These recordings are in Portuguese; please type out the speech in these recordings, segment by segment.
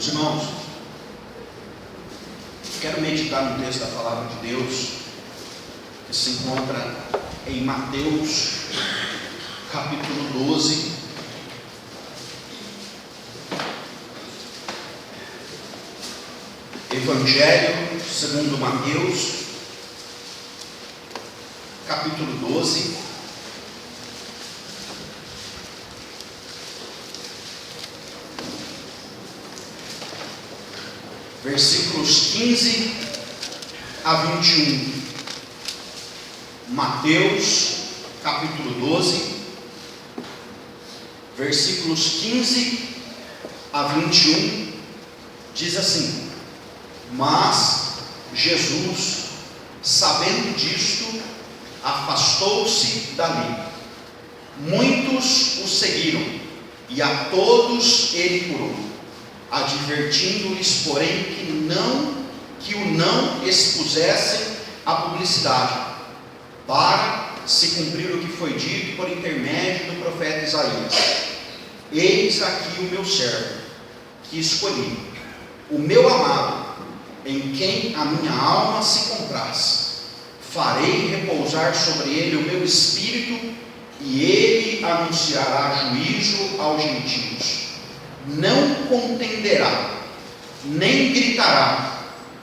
Meus irmãos, quero meditar no texto da palavra de Deus que se encontra em Mateus, capítulo 12. Evangelho segundo Mateus, capítulo 12, versículos 15 a 21. Mateus, capítulo 12, versículos 15 a 21, diz assim: Mas Jesus, sabendo disto, afastou-se dali. Muitos o seguiram, e a todos ele curou, advertindo-lhes, porém, que o não expusessem à publicidade, para se cumprir o que foi dito por intermédio do profeta Isaías: Eis aqui o meu servo, que escolhi, o meu amado, em quem a minha alma se compraz. Farei repousar sobre ele o meu espírito, e ele anunciará juízo aos gentios. Não contenderá, nem gritará,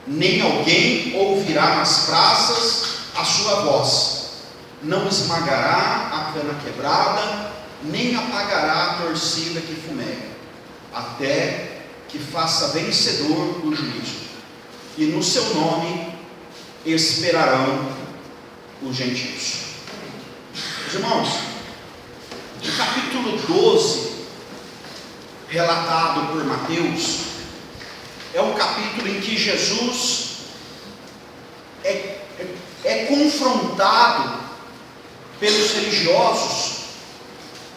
nem alguém ouvirá nas praças a sua voz. Não esmagará a cana quebrada, nem apagará a torcida que fumega, até que faça vencedor o juízo. E no seu nome esperarão os gentios. Meus irmãos, o capítulo 12, relatado por Mateus, é um capítulo em que Jesus é confrontado pelos religiosos,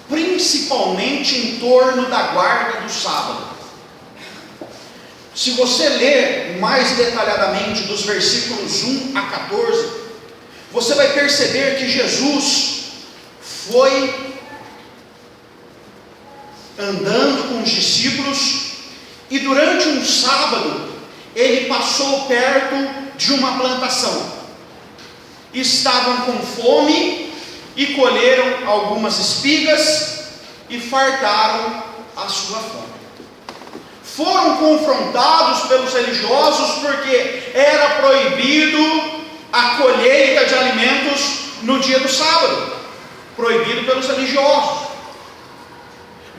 principalmente em torno da guarda do sábado. Se você ler mais detalhadamente dos versículos 1 a 14, você vai perceber que Jesus foi andando com os discípulos, e durante um sábado ele passou perto de uma plantação. Estavam com fome e colheram algumas espigas e fartaram a sua fome. Foram confrontados pelos religiosos porque era proibido a colheita de alimentos no dia do sábado, proibido pelos religiosos.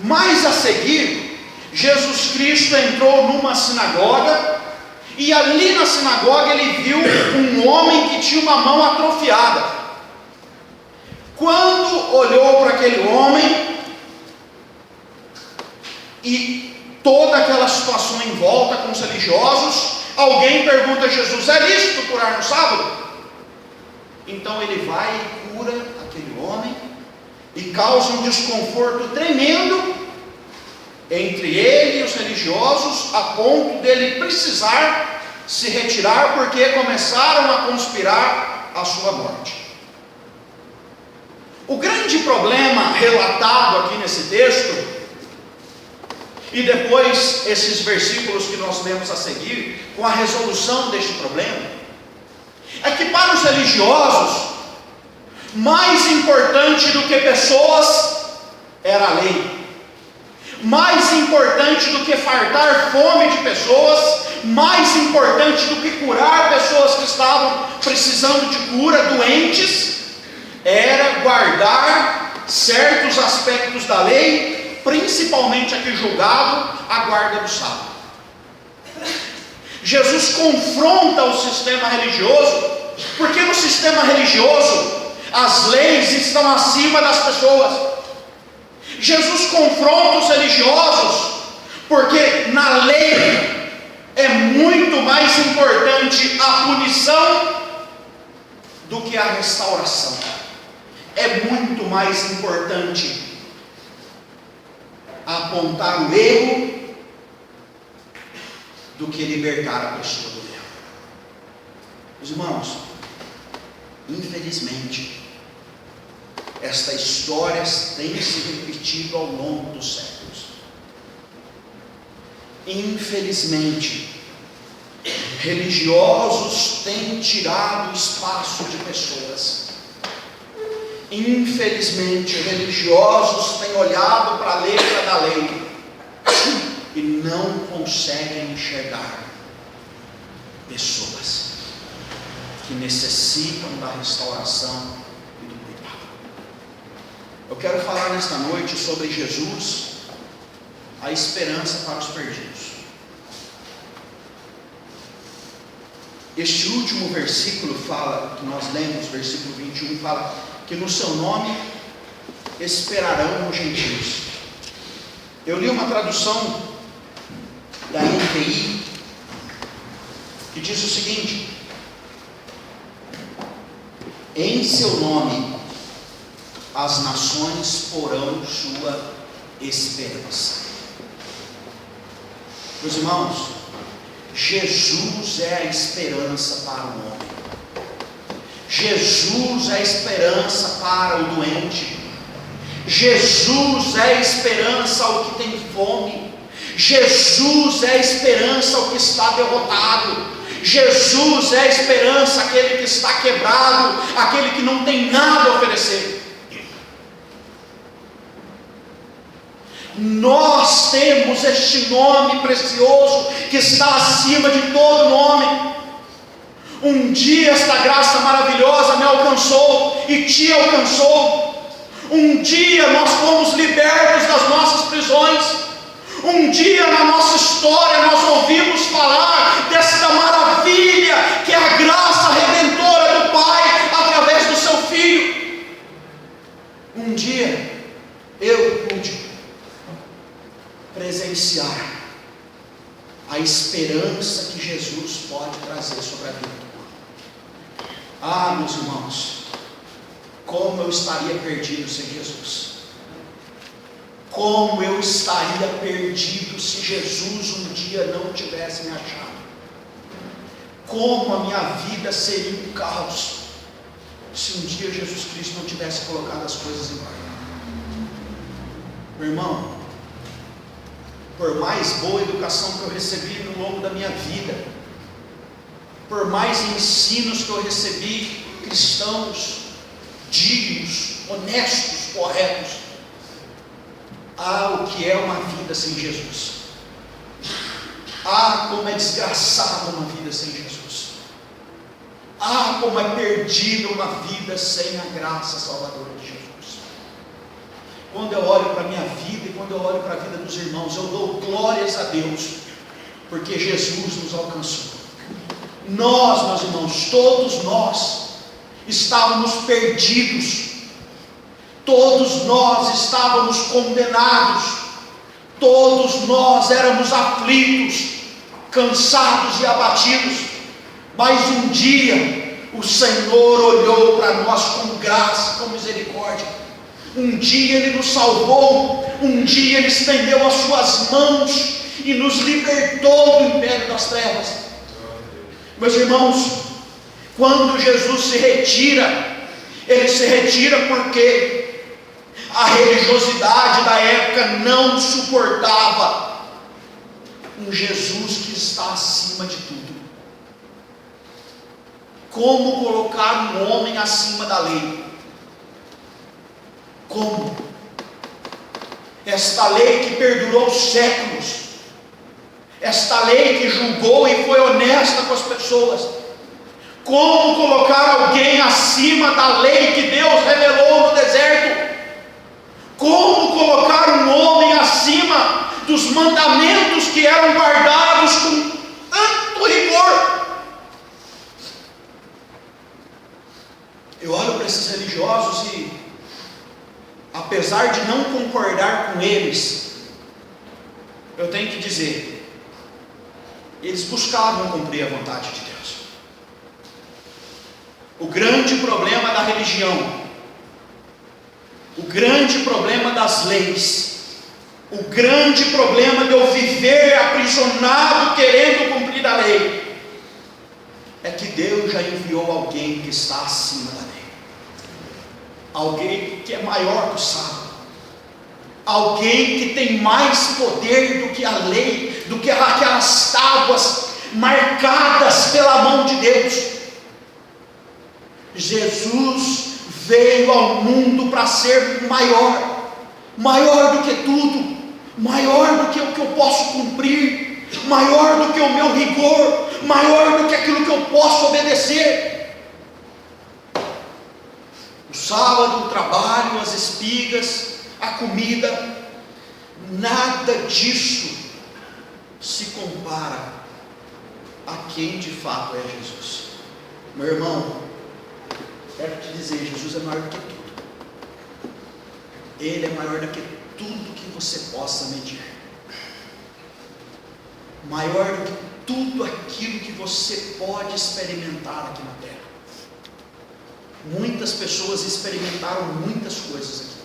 Mais a seguir, Jesus Cristo entrou numa sinagoga, e ali na sinagoga ele viu um homem que tinha uma mão atrofiada. Quando olhou para aquele homem e toda aquela situação em volta com os religiosos, alguém pergunta a Jesus: é lícito curar no sábado? Então ele vai e cura aquele homem, e causa um desconforto tremendo entre ele e os religiosos, a ponto dele precisar se retirar, porque começaram a conspirar a sua morte. O grande problema relatado aqui nesse texto, e depois esses versículos que nós lemos a seguir, com a resolução deste problema, é que para os religiosos, mais importante do que pessoas era a lei. Mais importante do que fartar fome de pessoas, mais importante do que curar pessoas que estavam precisando de cura, doentes, era guardar certos aspectos da lei, principalmente aqui julgado, a guarda do sábado. Jesus confronta o sistema religioso, porque no sistema religioso as leis estão acima das pessoas. Jesus confronta os religiosos, porque na lei é muito mais importante a punição do que a restauração. É muito mais importante apontar o erro do que libertar a pessoa do erro. Meus irmãos, infelizmente, esta história tem se repetido ao longo dos séculos. Infelizmente, religiosos têm tirado o espaço de pessoas. Infelizmente, religiosos têm olhado para a letra da lei e não conseguem enxergar pessoas que necessitam da restauração e do cuidado. Eu quero falar nesta noite sobre Jesus, a esperança para os perdidos. Este último versículo fala, que nós lemos, versículo 21, fala que no seu nome esperarão os gentios. Eu li uma tradução da NVI que diz o seguinte: em seu nome as nações porão sua esperança. Meus irmãos, Jesus é a esperança para o homem. Jesus é a esperança para o doente. Jesus é a esperança ao que tem fome. Jesus é a esperança ao que está derrotado. Jesus é a esperança àquele que está quebrado, aquele que não tem nada a oferecer. Nós temos este nome precioso que está acima de todo nome. Um dia esta graça maravilhosa me alcançou e te alcançou. Um dia nós fomos libertos das nossas prisões. Um dia na nossa história nós ouvimos falar desta maravilha que é a graça redentora do Pai através do seu Filho. Um dia eu pude presenciar a esperança que Jesus pode trazer sobre a vida. Ah, meus irmãos, como eu estaria perdido sem Jesus? Como eu estaria perdido se Jesus um dia não tivesse me achado? Como a minha vida seria um caos se um dia Jesus Cristo não tivesse colocado as coisas em ordem? Meu irmão, por mais boa educação que eu recebi no longo da minha vida, por mais ensinos que eu recebi, cristãos, dignos, honestos, corretos, o que é uma vida sem Jesus. Como é desgraçada uma vida sem Jesus. Como é perdida uma vida sem a graça salvadora de Jesus. Quando eu olho para a minha vida e quando eu olho para a vida dos irmãos, eu dou glórias a Deus, porque Jesus nos alcançou. Nós, meus irmãos, todos nós estávamos perdidos, todos nós estávamos condenados, todos nós éramos aflitos, cansados e abatidos, mas um dia o Senhor olhou para nós com graça, com misericórdia. Um dia Ele nos salvou, um dia Ele estendeu as suas mãos e nos libertou do império das trevas. Meus irmãos, quando Jesus se retira, Ele se retira porque a religiosidade da época não suportava um Jesus que está acima de tudo. Como colocar um homem acima da lei? Como? Esta lei que perdurou séculos, esta lei que julgou e foi honesta com as pessoas. Como colocar alguém acima da lei que Deus revelou no deserto? Como colocar um homem acima dos mandamentos que eram guardados com tanto rigor? Eu olho para esses religiosos e, apesar de não concordar com eles, eu tenho que dizer, eles buscavam cumprir a vontade de Deus. O grande problema da religião, o grande problema das leis, o grande problema de eu viver aprisionado querendo cumprir a lei, é que Deus já enviou alguém que está acima da lei, alguém que é maior que o sábado, alguém que tem mais poder do que a lei do que aquelas tábuas marcadas pela mão de Deus. Jesus veio ao mundo para ser maior do que tudo, maior do que o que eu posso cumprir, maior do que o meu rigor, maior do que aquilo que eu posso obedecer. O sábado, o trabalho, as espigas, a comida, nada disso se compara a quem de fato é Jesus. Meu irmão, quero te dizer, Jesus é maior do que tudo. Ele é maior do que tudo que você possa medir. Maior do que tudo aquilo que você pode experimentar aqui na terra. Muitas pessoas experimentaram muitas coisas aqui.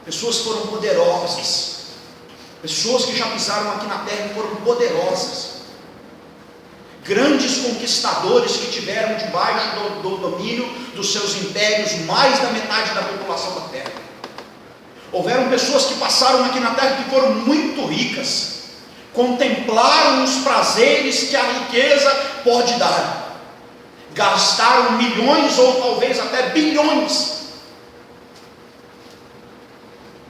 Pessoas foram poderosas. Pessoas que já pisaram aqui na terra e foram poderosas. Grandes conquistadores que tiveram debaixo do domínio dos seus impérios mais da metade da população da terra. Houveram pessoas que passaram aqui na terra que foram muito ricas, contemplaram os prazeres que a riqueza pode dar, gastaram milhões ou talvez até bilhões.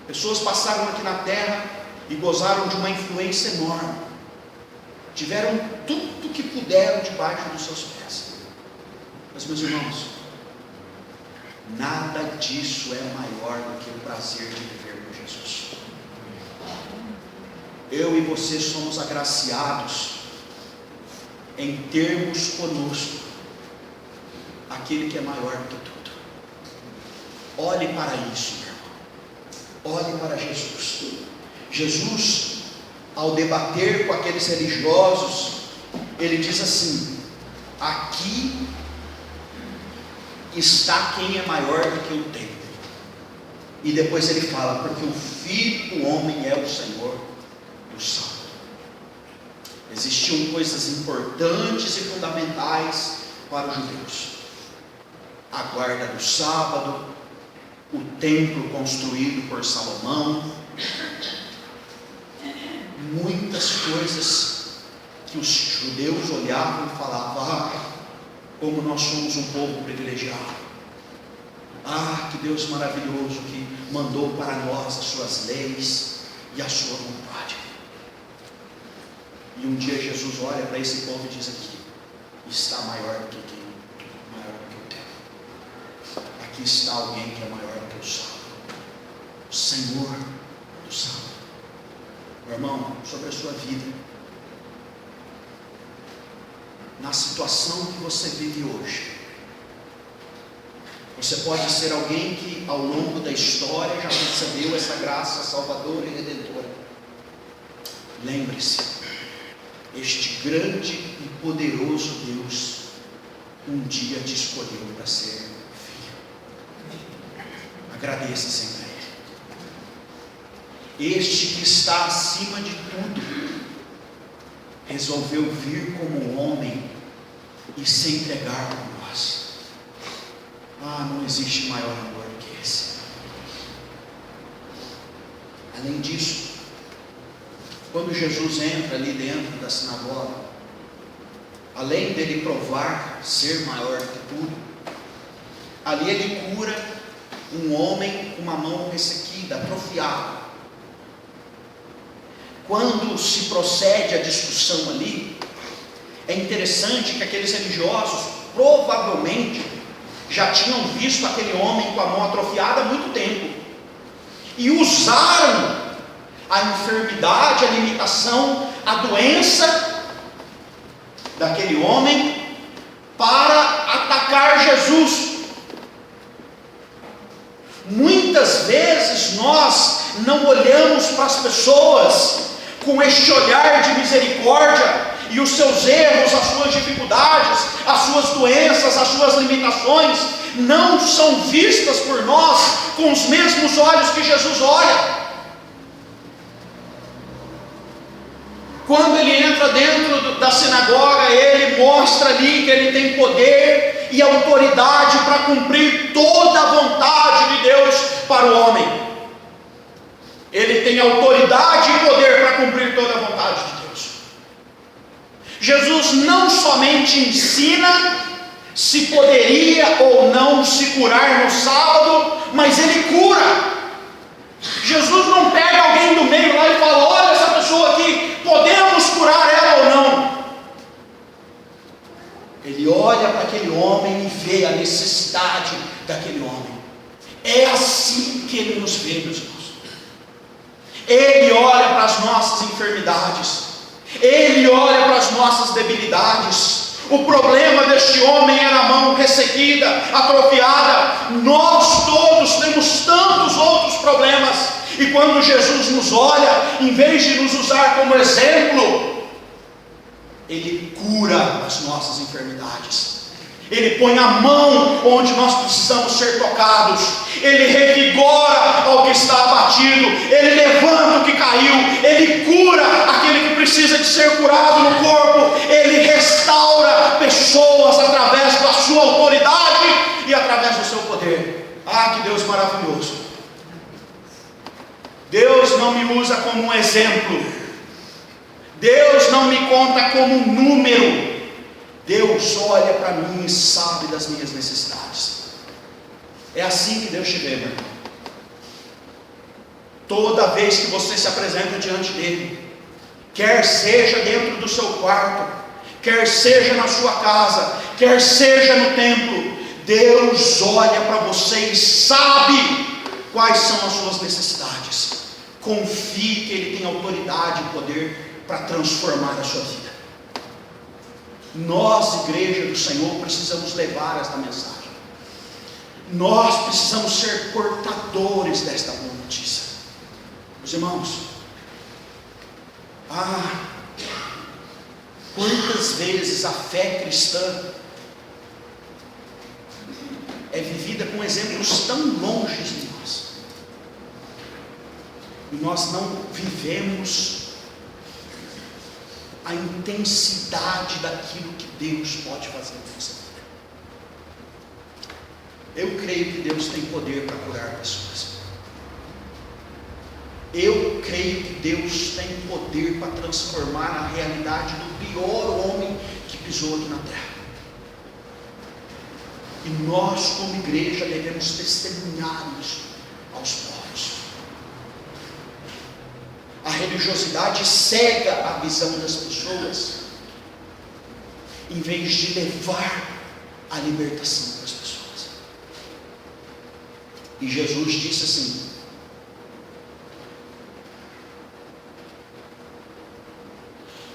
Pessoas passaram aqui na terra e gozaram de uma influência enorme, tiveram tudo que puderam debaixo dos seus pés. Mas, meus irmãos, nada disso é maior do que o prazer de viver com Jesus. Eu e você somos agraciados em termos conosco aquele que é maior do que tudo. Olhe para isso, meu irmão. Olhe para Jesus. Jesus, ao debater com aqueles religiosos, ele diz assim: aqui está quem é maior do que o templo. E depois ele fala: porque o Filho do Homem é o Senhor do sábado. Existiam coisas importantes e fundamentais para os judeus: a guarda do sábado, o templo construído por Salomão, muitas coisas que os judeus olhavam e falavam: como nós somos um povo privilegiado, que Deus maravilhoso que mandou para nós as suas leis e a sua vontade. E um dia Jesus olha para esse povo e diz: aqui está maior do que quem? Maior do que o templo. Aqui está alguém que é maior do que o sábado, o Senhor do sábado. Meu irmão, sobre a sua vida, na situação que você vive hoje, você pode ser alguém que ao longo da história já recebeu essa graça salvadora e redentora. Lembre-se, este grande e poderoso Deus um dia te escolheu para ser filho. Agradeça sempre a Ele. Este que está acima de tudo resolveu vir como homem e se entregar por nós. Não existe maior amor do que esse. Além disso, quando Jesus entra ali dentro da sinagoga, além dele provar ser maior que tudo, ali ele cura um homem com uma mão ressequida, atrofiada. Quando se procede a discussão ali, é interessante que aqueles religiosos provavelmente já tinham visto aquele homem com a mão atrofiada há muito tempo e usaram a enfermidade, a limitação, a doença daquele homem para atacar Jesus. Muitas vezes nós não olhamos para as pessoas com este olhar de misericórdia, e os seus erros, as suas dificuldades, as suas doenças, as suas limitações não são vistas por nós com os mesmos olhos que Jesus olha. Quando ele entra dentro da sinagoga, ele mostra ali que ele tem poder e autoridade para cumprir toda a vontade de Deus para o homem. Ele tem autoridade e poder para cumprir toda a vontade de Deus. Jesus não somente ensina se poderia ou não se curar no sábado, mas Ele cura. Jesus não pega alguém do meio lá e fala: olha essa pessoa aqui, podemos curar ela ou não. Ele olha para aquele homem e vê a necessidade daquele homem. É assim que Ele nos vê, meus irmãos. Ele olha para as nossas enfermidades, Ele olha para as nossas debilidades. O problema deste homem era a mão ressequida, atrofiada. Nós todos temos tantos outros problemas, e quando Jesus nos olha, em vez de nos usar como exemplo, Ele cura as nossas enfermidades. Ele põe a mão onde nós precisamos ser tocados. Ele revigora ao que está abatido. Ele levanta o que caiu. Ele cura aquele que precisa de ser curado no corpo. Ele restaura pessoas através da sua autoridade e através do seu poder. Ah, que Deus maravilhoso! Deus não me usa como um exemplo. Deus não me conta como um número. Deus olha para mim e sabe das minhas necessidades. É assim que Deus te vê, meu irmão. Toda vez que você se apresenta diante dEle, quer seja dentro do seu quarto, quer seja na sua casa, quer seja no templo, Deus olha para você e sabe quais são as suas necessidades. Confie que Ele tem autoridade e poder para transformar a sua vida. Nós, igreja do Senhor, precisamos levar esta mensagem. Nós precisamos ser portadores desta boa notícia. Meus irmãos, quantas vezes a fé cristã é vivida com exemplos tão longe de nós, e nós não vivemos a intensidade daquilo que Deus pode fazer na nossa vida. Eu creio que Deus tem poder para curar pessoas. Eu creio que Deus tem poder para transformar a realidade do pior homem que pisou aqui na terra. E nós, como igreja, devemos testemunhar isso aos povos. A religiosidade cega a visão das pessoas, em vez de levar a libertação das pessoas. E Jesus disse assim: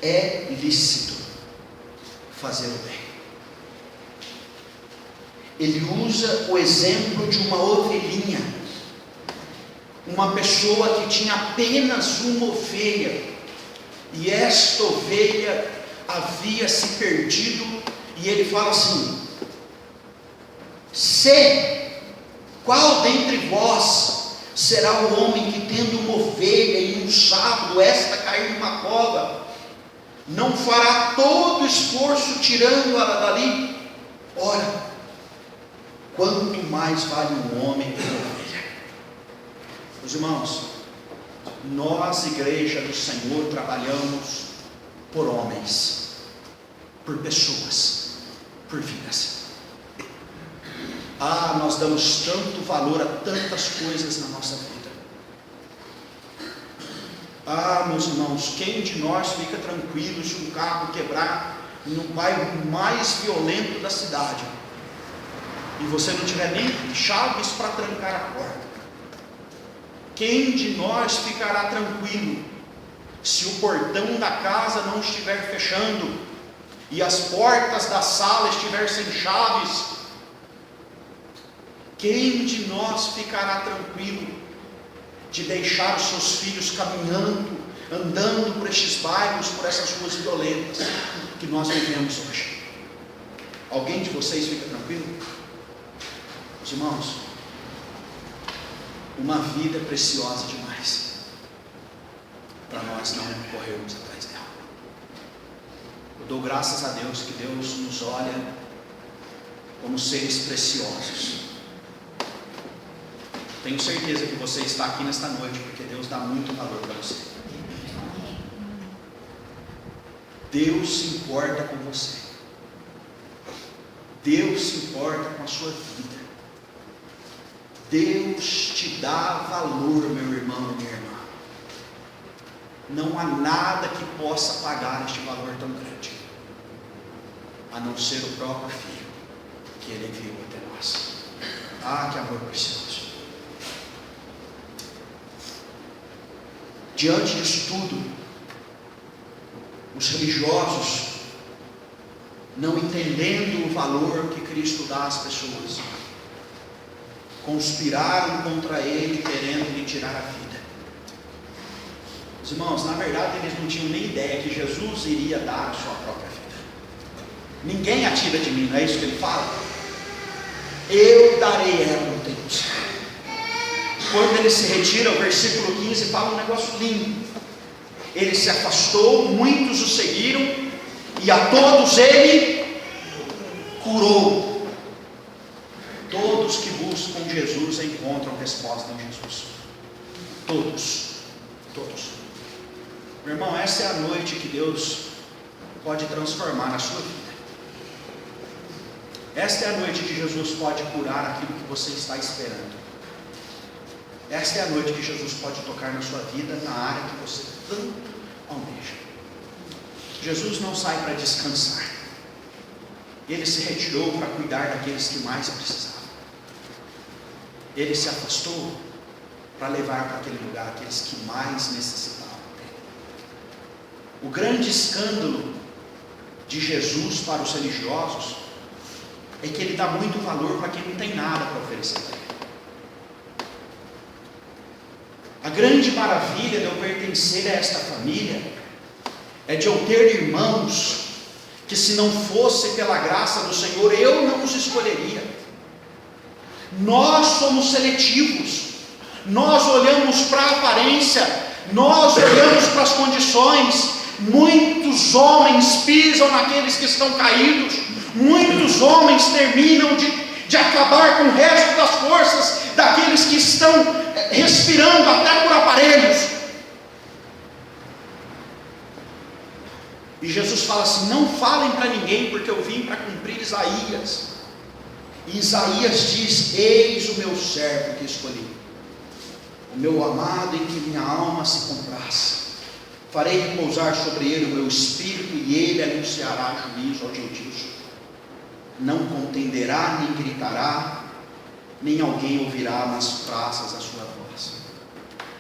é lícito fazer o bem. Ele usa o exemplo de uma ovelhinha, uma pessoa que tinha apenas uma ovelha, e esta ovelha havia se perdido, e ele fala assim: qual dentre vós será o homem que, tendo uma ovelha e um sábado, esta cair numa cova, não fará todo o esforço tirando-a dali? Ora, quanto mais vale um homem que uma ovelha. Meus irmãos, nós, igreja do Senhor, trabalhamos por homens, por pessoas, por vidas. Nós damos tanto valor a tantas coisas na nossa vida. Meus irmãos, quem de nós fica tranquilo se um carro quebrar no bairro mais violento da cidade e você não tiver nem chaves para trancar a porta? Quem de nós ficará tranquilo se o portão da casa não estiver fechando e as portas da sala estiverem sem chaves? Quem de nós ficará tranquilo de deixar os seus filhos caminhando, andando por estes bairros, por essas ruas violentas que nós vivemos hoje? Alguém de vocês fica tranquilo? Os irmãos, uma vida é preciosa demais para nós não corrermos atrás dela. Eu dou graças a Deus que Deus nos olha como seres preciosos. Tenho certeza que você está aqui nesta noite porque Deus dá muito valor para você. Deus se importa com você. Deus se importa com a sua vida. Deus te dá valor, meu irmão e minha irmã. Não há nada que possa pagar este valor tão grande, a não ser o próprio Filho que Ele enviou até nós. Ah, que amor precioso! Diante disso tudo, os religiosos, não entendendo o valor que Cristo dá às pessoas, conspiraram contra Ele, querendo lhe tirar a vida. Os irmãos, na verdade eles não tinham nem ideia que Jesus iria dar a sua própria vida. Ninguém a tira de mim, não é isso que Ele fala? Eu darei ela no tempo certo. Quando Ele se retira, o versículo 15 fala um negócio lindo. Ele se afastou, muitos o seguiram, e a todos Ele curou. Todos que buscam Jesus encontram resposta em Jesus. Todos. Meu irmão, essa é a noite que Deus pode transformar a sua vida. Esta é a noite que Jesus pode curar aquilo que você está esperando. Esta é a noite que Jesus pode tocar na sua vida, na área que você tanto almeja. Jesus não sai para descansar. Ele se retirou para cuidar daqueles que mais precisavam. Ele se afastou para levar para aquele lugar aqueles que mais necessitavam dele. O grande escândalo de Jesus para os religiosos é que Ele dá muito valor para quem não tem nada para oferecer para Ele. A grande maravilha de eu pertencer a esta família é de eu ter irmãos que, se não fosse pela graça do Senhor, eu não os escolheria. Nós somos seletivos, nós olhamos para a aparência, nós olhamos para as condições. Muitos homens pisam naqueles que estão caídos, muitos homens terminam de acabar com o resto das forças daqueles que estão respirando até por aparelhos. E Jesus fala assim: não falem para ninguém, porque eu vim para cumprir Isaías. E Isaías diz: eis o meu servo que escolhi, o meu amado em que minha alma se compraz. Farei repousar sobre ele o meu espírito, e ele anunciará juízo aos gentios. Não contenderá, nem gritará, nem alguém ouvirá nas praças a sua voz.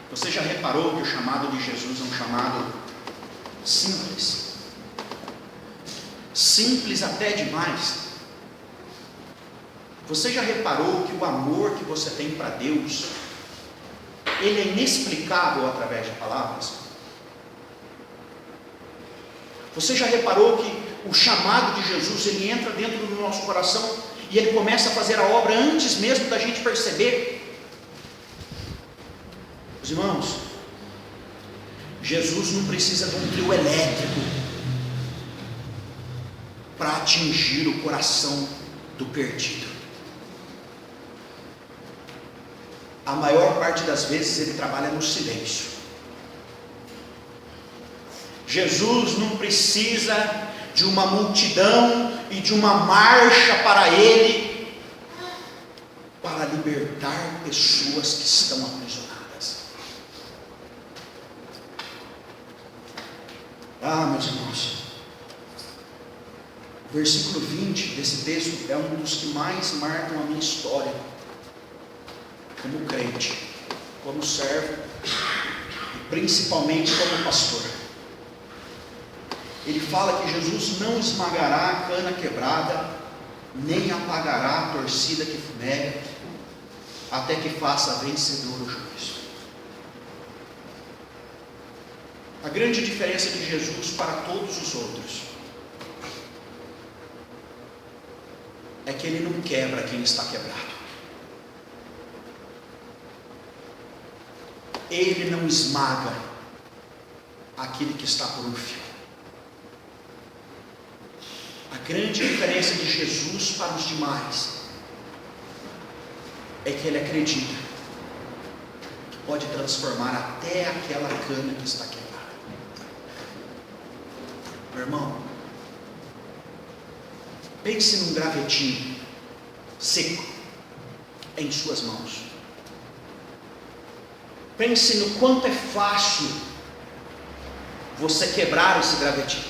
Você já reparou que o chamado de Jesus é um chamado simples? Simples até demais. Você já reparou que o amor que você tem para Deus, ele é inexplicável através de palavras? Você já reparou que o chamado de Jesus, ele entra dentro do nosso coração e ele começa a fazer a obra antes mesmo da gente perceber? Os irmãos, Jesus não precisa de um trio elétrico para atingir o coração do perdido. A maior parte das vezes ele trabalha no silêncio. Jesus não precisa de uma multidão e de uma marcha para Ele, para libertar pessoas que estão aprisionadas. Ah, meus irmãos, o versículo 20 desse texto é um dos que mais marcam a minha história, como crente, como servo, e principalmente como pastor. Ele fala que Jesus não esmagará a cana quebrada, nem apagará a torcida que fumega, até que faça vencedor o juízo. A grande diferença de Jesus para todos os outros é que Ele não quebra quem está quebrado. Ele não esmaga aquele que está por um fio. A grande diferença de Jesus para os demais é que Ele acredita que pode transformar até aquela cana que está quebrada. Meu irmão, pense num gravetinho seco em suas mãos. Pense no quanto é fácil você quebrar esse gravetinho.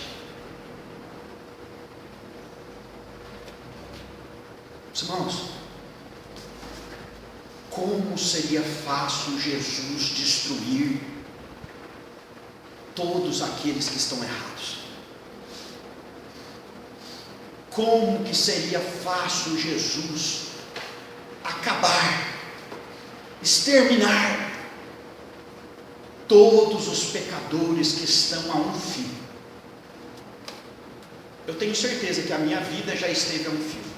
Irmãos, como seria fácil Jesus destruir todos aqueles que estão errados? Como que seria fácil Jesus acabar, exterminar todos os pecadores que estão a um fio? Eu tenho certeza que a minha vida já esteve a um fio.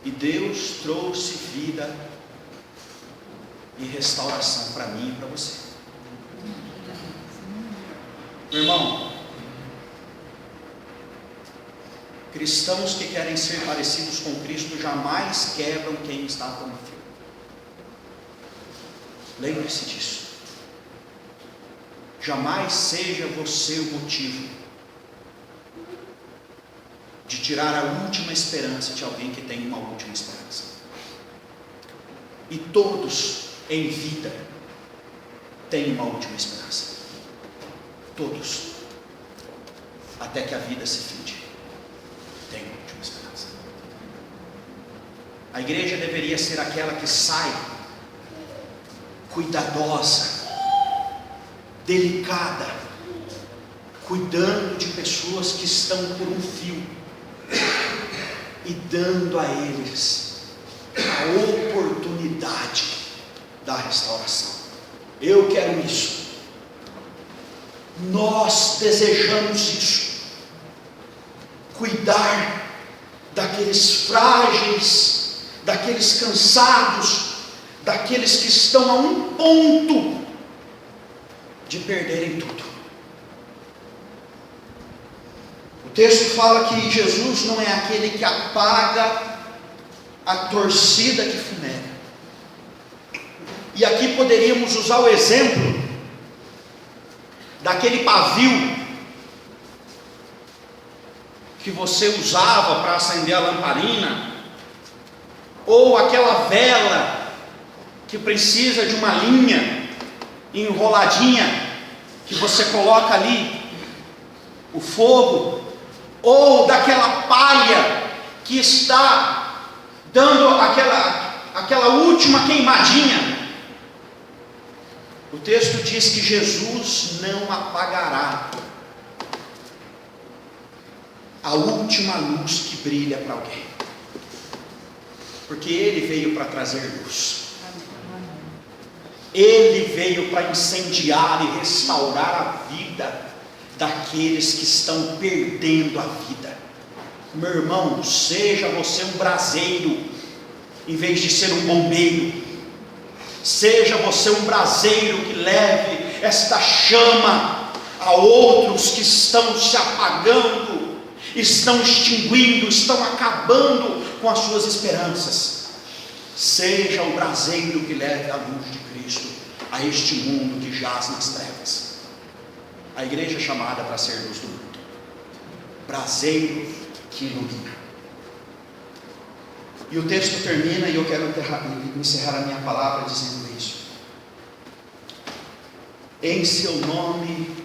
E Deus trouxe vida e restauração para mim e para você. Meu irmão, cristãos que querem ser parecidos com Cristo jamais quebram quem está com o fio. Lembre-se disso. Jamais seja você o motivo de tirar a última esperança de alguém que tem uma última esperança. E todos em vida têm uma última esperança. Todos. Até que a vida se finde. Tem uma última esperança. A igreja deveria ser aquela que sai cuidadosa, delicada, cuidando de pessoas que estão por um fio e dando a eles a oportunidade da restauração. Eu quero isso. Nós desejamos isso. Cuidar daqueles frágeis, daqueles cansados, daqueles que estão a um ponto de perderem tudo. O texto fala que Jesus não é aquele que apaga a torcida que fumega. E aqui poderíamos usar o exemplo daquele pavio que você usava para acender a lamparina, ou aquela vela que precisa de uma linha enroladinha que você coloca ali o fogo, ou daquela palha que está dando aquela última queimadinha. O texto diz que Jesus não apagará a última luz que brilha para alguém, porque Ele veio para trazer luz. Ele veio para incendiar e restaurar a vida daqueles que estão perdendo a vida. Meu irmão, seja você um braseiro em vez de ser um bombeiro. Seja você um braseiro que leve esta chama a outros que estão se apagando, estão extinguindo, estão acabando com as suas esperanças. Seja o braseiro que leve a luz de Cristo a este mundo que jaz nas trevas. A igreja é chamada para ser luz do mundo, braseiro que ilumina. E o texto termina, e eu quero encerrar a minha palavra dizendo isso: em seu nome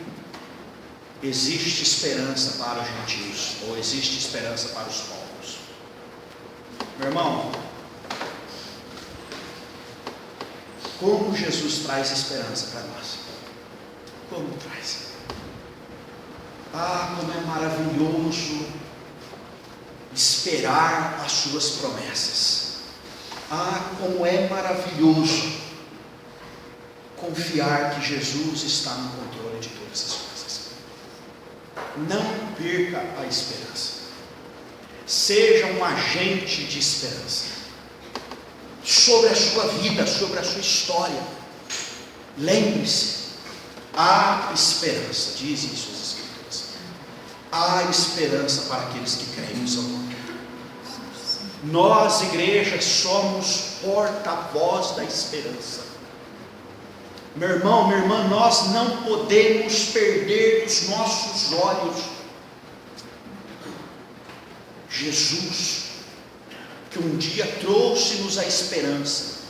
existe esperança para os gentios, ou existe esperança para os povos. Meu irmão, como Jesus traz esperança para nós? Como traz? Ah, como é maravilhoso esperar as suas promessas. Ah, como é maravilhoso confiar que Jesus está no controle de todas as coisas. Não perca a esperança. Seja um agente de esperança sobre a sua vida, sobre a sua história. Lembre-se, há esperança, dizem suas escrituras. Há esperança para aqueles que creem no seu nome. Nós, igreja, somos porta-voz da esperança. Meu irmão, minha irmã, nós não podemos perder os nossos olhos Jesus, que um dia trouxe-nos a esperança,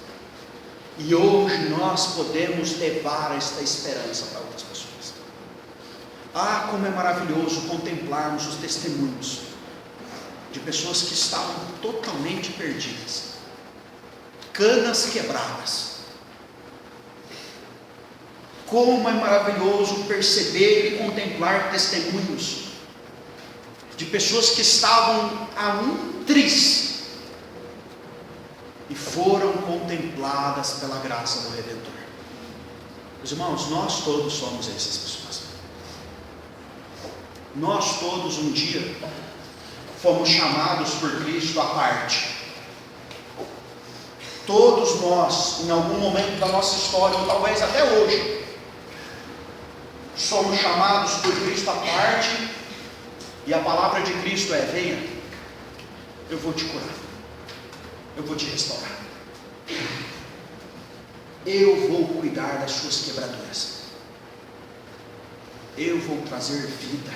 e hoje nós podemos levar esta esperança para outras pessoas. Ah, como é maravilhoso contemplarmos os testemunhos de pessoas que estavam totalmente perdidas, canas quebradas. Como é maravilhoso perceber e contemplar testemunhos de pessoas que estavam a um triz e foram contempladas pela graça do Redentor. Meus irmãos, nós todos somos essas pessoas. Nós todos um dia fomos chamados por Cristo à parte. Todos nós, em algum momento da nossa história, ou talvez até hoje, somos chamados por Cristo à parte, e a palavra de Cristo é: venha, eu vou te curar, eu vou te restaurar, eu vou cuidar das suas quebraduras, eu vou trazer vida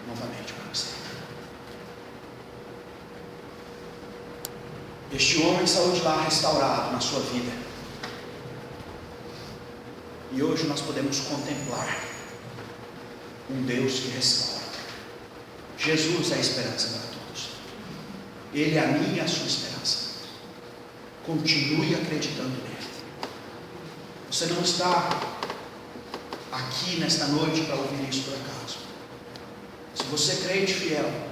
novamente para você. Este homem saiu de lá restaurado na sua vida, e hoje nós podemos contemplar um Deus que restaura. Jesus é a esperança para todos. Ele é a minha e a sua esperança. Continue acreditando nele. Você não está aqui nesta noite para ouvir isso por acaso. Se você é crente fiel,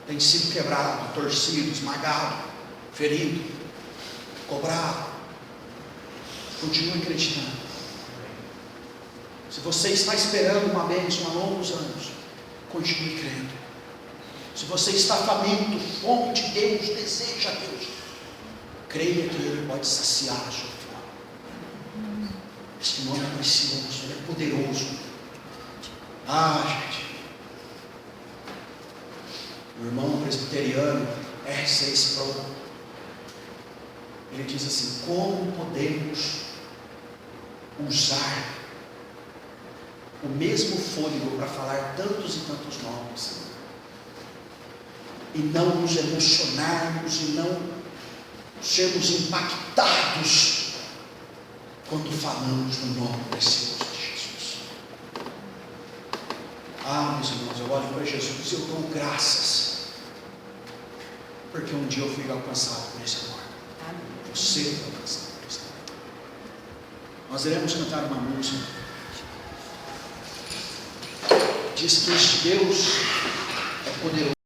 tem sido quebrado, torcido, esmagado, ferido, cobrado, continue acreditando. Se você está esperando uma bênção há longos anos, continue crendo. Se você está faminto, fome de Deus, deseja Deus, creia que Ele pode saciar a sua fome. Este nome é precioso, Ele é poderoso. Ah, gente, o irmão presbiteriano R.C. Sproul, ele diz assim: como podemos usar o mesmo fôlego para falar tantos e tantos nomes, e não nos emocionarmos, e não sermos impactados quando falamos no nome precioso de Jesus. Ah, meus irmãos, eu olho para Jesus e eu dou graças, porque um dia eu fui alcançado por esse amor. Você foi alcançado por esse amor. Nós iremos cantar uma música. Diz que este Deus é poderoso.